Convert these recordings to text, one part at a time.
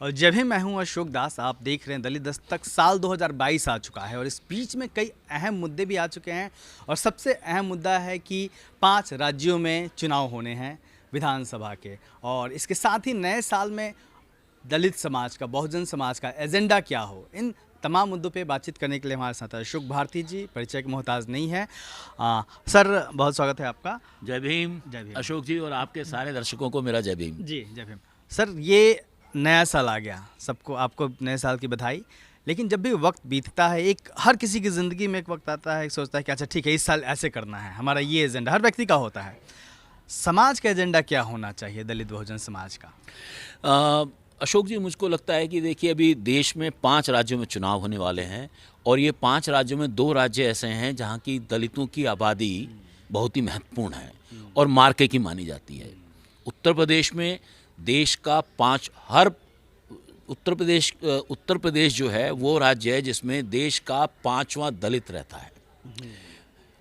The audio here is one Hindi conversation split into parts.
और जब भी मैं हूं अशोक दास, आप देख रहे हैं दलित दस्तक। साल 2022 आ चुका है और इस बीच में कई अहम मुद्दे भी आ चुके हैं। और सबसे अहम मुद्दा है कि 5 राज्यों में चुनाव होने हैं विधानसभा के। और इसके साथ ही नए साल में दलित समाज का, बहुजन समाज का एजेंडा क्या हो, इन तमाम मुद्दों पे बातचीत करने के लिए हमारे साथ अशोक भारती जी, परिचय के मोहताज नहीं है। सर, बहुत स्वागत है आपका। जय भीम। जय भीम अशोक जी और आपके सारे दर्शकों को मेरा जय भीम। जी। जय भीम। सर, ये नया साल आ गया, सबको आपको नए साल की बधाई। लेकिन जब भी वक्त बीतता है, एक हर किसी की ज़िंदगी में एक वक्त आता है, सोचता है कि अच्छा ठीक है, इस साल ऐसे करना है, हमारा ये एजेंडा हर व्यक्ति का होता है। समाज का एजेंडा क्या होना चाहिए, दलित बहुजन समाज का? अशोक जी, मुझको लगता है कि देखिए, अभी देश में 5 राज्यों में चुनाव होने वाले हैं और ये 5 राज्यों में 2 राज्य ऐसे हैं जहाँ की दलितों की आबादी बहुत ही महत्वपूर्ण है और मार्के की मानी जाती है। उत्तर प्रदेश में देश का उत्तर प्रदेश जो है वो राज्य है जिसमें देश का 5वां दलित रहता है।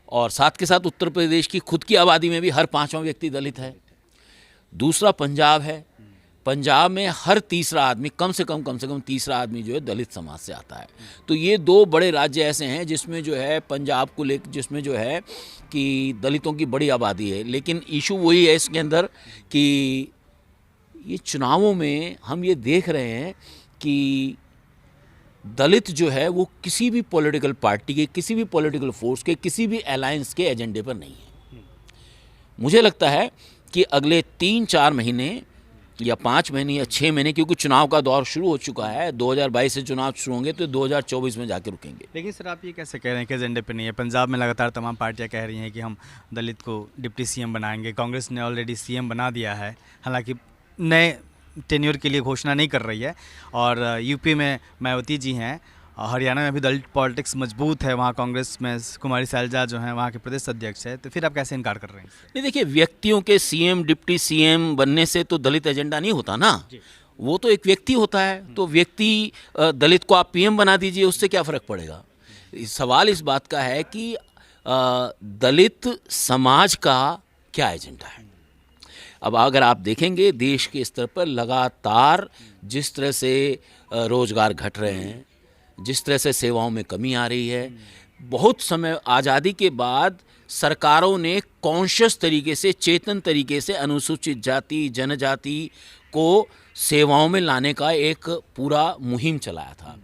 और साथ के साथ उत्तर प्रदेश की खुद की आबादी में भी हर 5वां व्यक्ति दलित है। दूसरा पंजाब है। पंजाब में हर तीसरा आदमी, कम से कम तीसरा आदमी जो है दलित समाज से आता है। तो ये 2 बड़े राज्य ऐसे हैं जिसमें जो है पंजाब को लेकर, जिसमें जो है कि दलितों की बड़ी आबादी है। लेकिन इशू वही है इसके अंदर कि ये चुनावों में हम ये देख रहे हैं कि दलित जो है वो किसी भी पॉलिटिकल पार्टी के, किसी भी पॉलिटिकल फोर्स के, किसी भी अलायंस के एजेंडे पर नहीं है। मुझे लगता है कि अगले 3-4 महीने या 5 महीने या 6 महीने, क्योंकि चुनाव का दौर शुरू हो चुका है, 2022 से चुनाव शुरू होंगे तो 2024 में जाके रुकेंगे। लेकिन सर, आप ये कैसे कह रहे हैं कि एजेंडे पे नहीं है? पंजाब में लगातार तमाम पार्टियां कह रही हैं कि हम दलित को डिप्टी सीएम बनाएंगे। कांग्रेस ने ऑलरेडी सीएम बना दिया है, हालांकि नए टेन्योर के लिए घोषणा नहीं कर रही है। और यूपी में मायावती जी हैं, हरियाणा में भी दलित पॉलिटिक्स मजबूत है, वहाँ कांग्रेस में कुमारी सैलजा जो हैं वहाँ के प्रदेश अध्यक्ष है। तो फिर आप कैसे इनकार कर रहे हैं? नहीं, देखिए, व्यक्तियों के सीएम डिप्टी सीएम बनने से तो दलित एजेंडा नहीं होता ना। वो तो एक व्यक्ति होता है। तो व्यक्ति, दलित को आप पीएम बना दीजिए, उससे क्या फ़र्क पड़ेगा? सवाल इस बात का है कि दलित समाज का क्या एजेंडा है। अब अगर आप देखेंगे देश के स्तर पर लगातार जिस तरह से रोज़गार घट रहे हैं, जिस तरह से सेवाओं में कमी आ रही है, बहुत समय आज़ादी के बाद सरकारों ने कॉन्शियस तरीके से, चेतन तरीके से अनुसूचित जाति, जनजाति को सेवाओं में लाने का एक पूरा मुहिम चलाया था।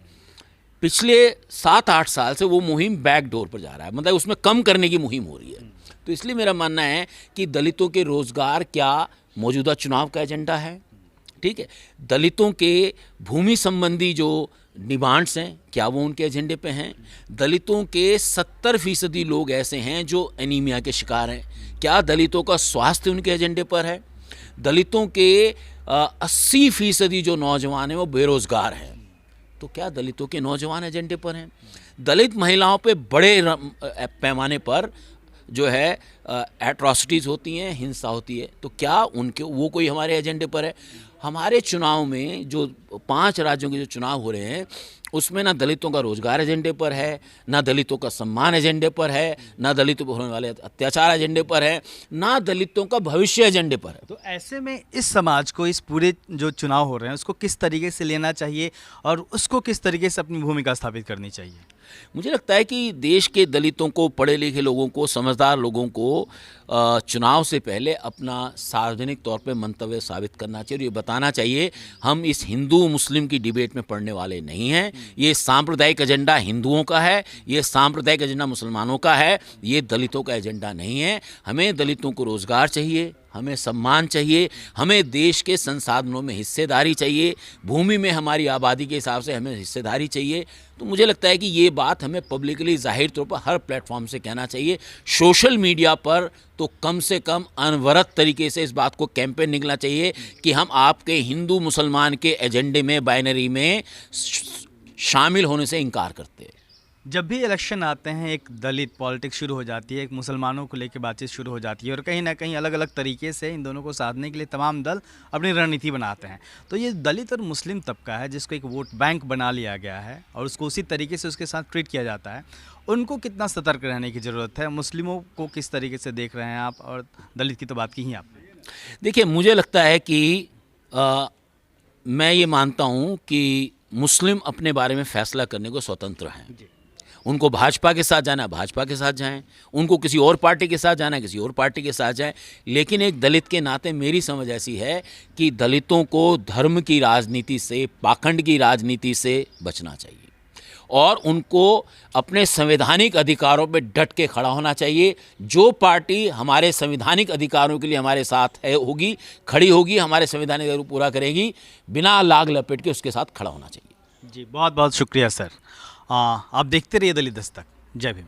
पिछले 7-8 साल से वो मुहिम बैक डोर पर जा रहा है, मतलब उसमें कम करने की मुहिम हो रही है। तो इसलिए मेरा मानना है कि दलितों के रोज़गार क्या मौजूदा चुनाव का एजेंडा है? ठीक है। दलितों के भूमि संबंधी जो डिमांड्स हैं, क्या वो उनके एजेंडे पे हैं? दलितों के 70% लोग ऐसे हैं जो एनीमिया के शिकार हैं, क्या दलितों का स्वास्थ्य उनके एजेंडे पर है? दलितों के 80% जो नौजवान हैं वो बेरोज़गार हैं, तो क्या दलितों के नौजवान एजेंडे पर हैं? दलित महिलाओं पे बड़े पैमाने पर जो है एट्रॉसिटीज़ होती हैं, हिंसा होती है, तो क्या उनके वो कोई हमारे एजेंडे पर है? हमारे चुनाव में जो 5 राज्यों के जो चुनाव हो रहे हैं उसमें ना दलितों का रोजगार एजेंडे पर है, ना दलितों का सम्मान एजेंडे पर है, ना दलितों पर होने वाले अत्याचार एजेंडे पर है, ना दलितों का भविष्य एजेंडे पर है। तो ऐसे में इस समाज को, इस पूरे जो चुनाव हो रहे हैं उसको किस तरीके से लेना चाहिए और उसको किस तरीके से अपनी भूमिका स्थापित करनी चाहिए? मुझे लगता है कि देश के दलितों को, पढ़े लिखे लोगों को, समझदार लोगों को चुनाव से पहले अपना सार्वजनिक तौर पे मंतव्य साबित करना चाहिए और ये बताना चाहिए हम इस हिंदू मुस्लिम की डिबेट में पड़ने वाले नहीं हैं। ये सांप्रदायिक एजेंडा हिंदुओं का है, ये सांप्रदायिक एजेंडा मुसलमानों का है, ये दलितों का एजेंडा नहीं है। हमें दलितों को रोज़गार चाहिए, हमें सम्मान चाहिए, हमें देश के संसाधनों में हिस्सेदारी चाहिए, भूमि में हमारी आबादी के हिसाब से हमें हिस्सेदारी चाहिए। तो मुझे लगता है कि ये बात हमें पब्लिकली जाहिर तौर पर हर प्लेटफॉर्म से कहना चाहिए। सोशल मीडिया पर तो कम से कम अनवरत तरीके से इस बात को कैंपेन निकलना चाहिए कि हम आपके हिंदू मुसलमान के एजेंडे में, बाइनरी में शामिल होने से इनकार करते हैं। जब भी इलेक्शन आते हैं, एक दलित पॉलिटिक्स शुरू हो जाती है, एक मुसलमानों को लेकर बातचीत शुरू हो जाती है और कहीं ना कहीं अलग अलग तरीके से इन दोनों को साधने के लिए तमाम दल अपनी रणनीति बनाते हैं। तो ये दलित और मुस्लिम तबका है जिसको एक वोट बैंक बना लिया गया है और उसको उसी तरीके से उसके साथ ट्रीट किया जाता है। उनको कितना सतर्क रहने की ज़रूरत है? मुस्लिमों को किस तरीके से देख रहे हैं आप? और दलित की तो बात की ही आपने। देखिए, मुझे लगता है कि मैं ये मानता हूँ कि मुस्लिम अपने बारे में फैसला करने को स्वतंत्र हैं। उनको भाजपा के साथ जाना है भाजपा के साथ जाएं, उनको किसी और पार्टी के साथ जाना है किसी और पार्टी के साथ जाएं। लेकिन एक दलित के नाते मेरी समझ ऐसी है कि दलितों को धर्म की राजनीति से, पाखंड की राजनीति से बचना चाहिए और उनको अपने संवैधानिक अधिकारों पे डट के खड़ा होना चाहिए। जो पार्टी हमारे संवैधानिक अधिकारों के लिए हमारे साथ है होगी, खड़ी होगी, हमारे संवैधानिक अधिकार पूरा करेगी, बिना लाग लपेट के उसके साथ खड़ा होना चाहिए। जी बहुत बहुत शुक्रिया सर। आप देखते रहिए दलित दस्तक। जय भीम।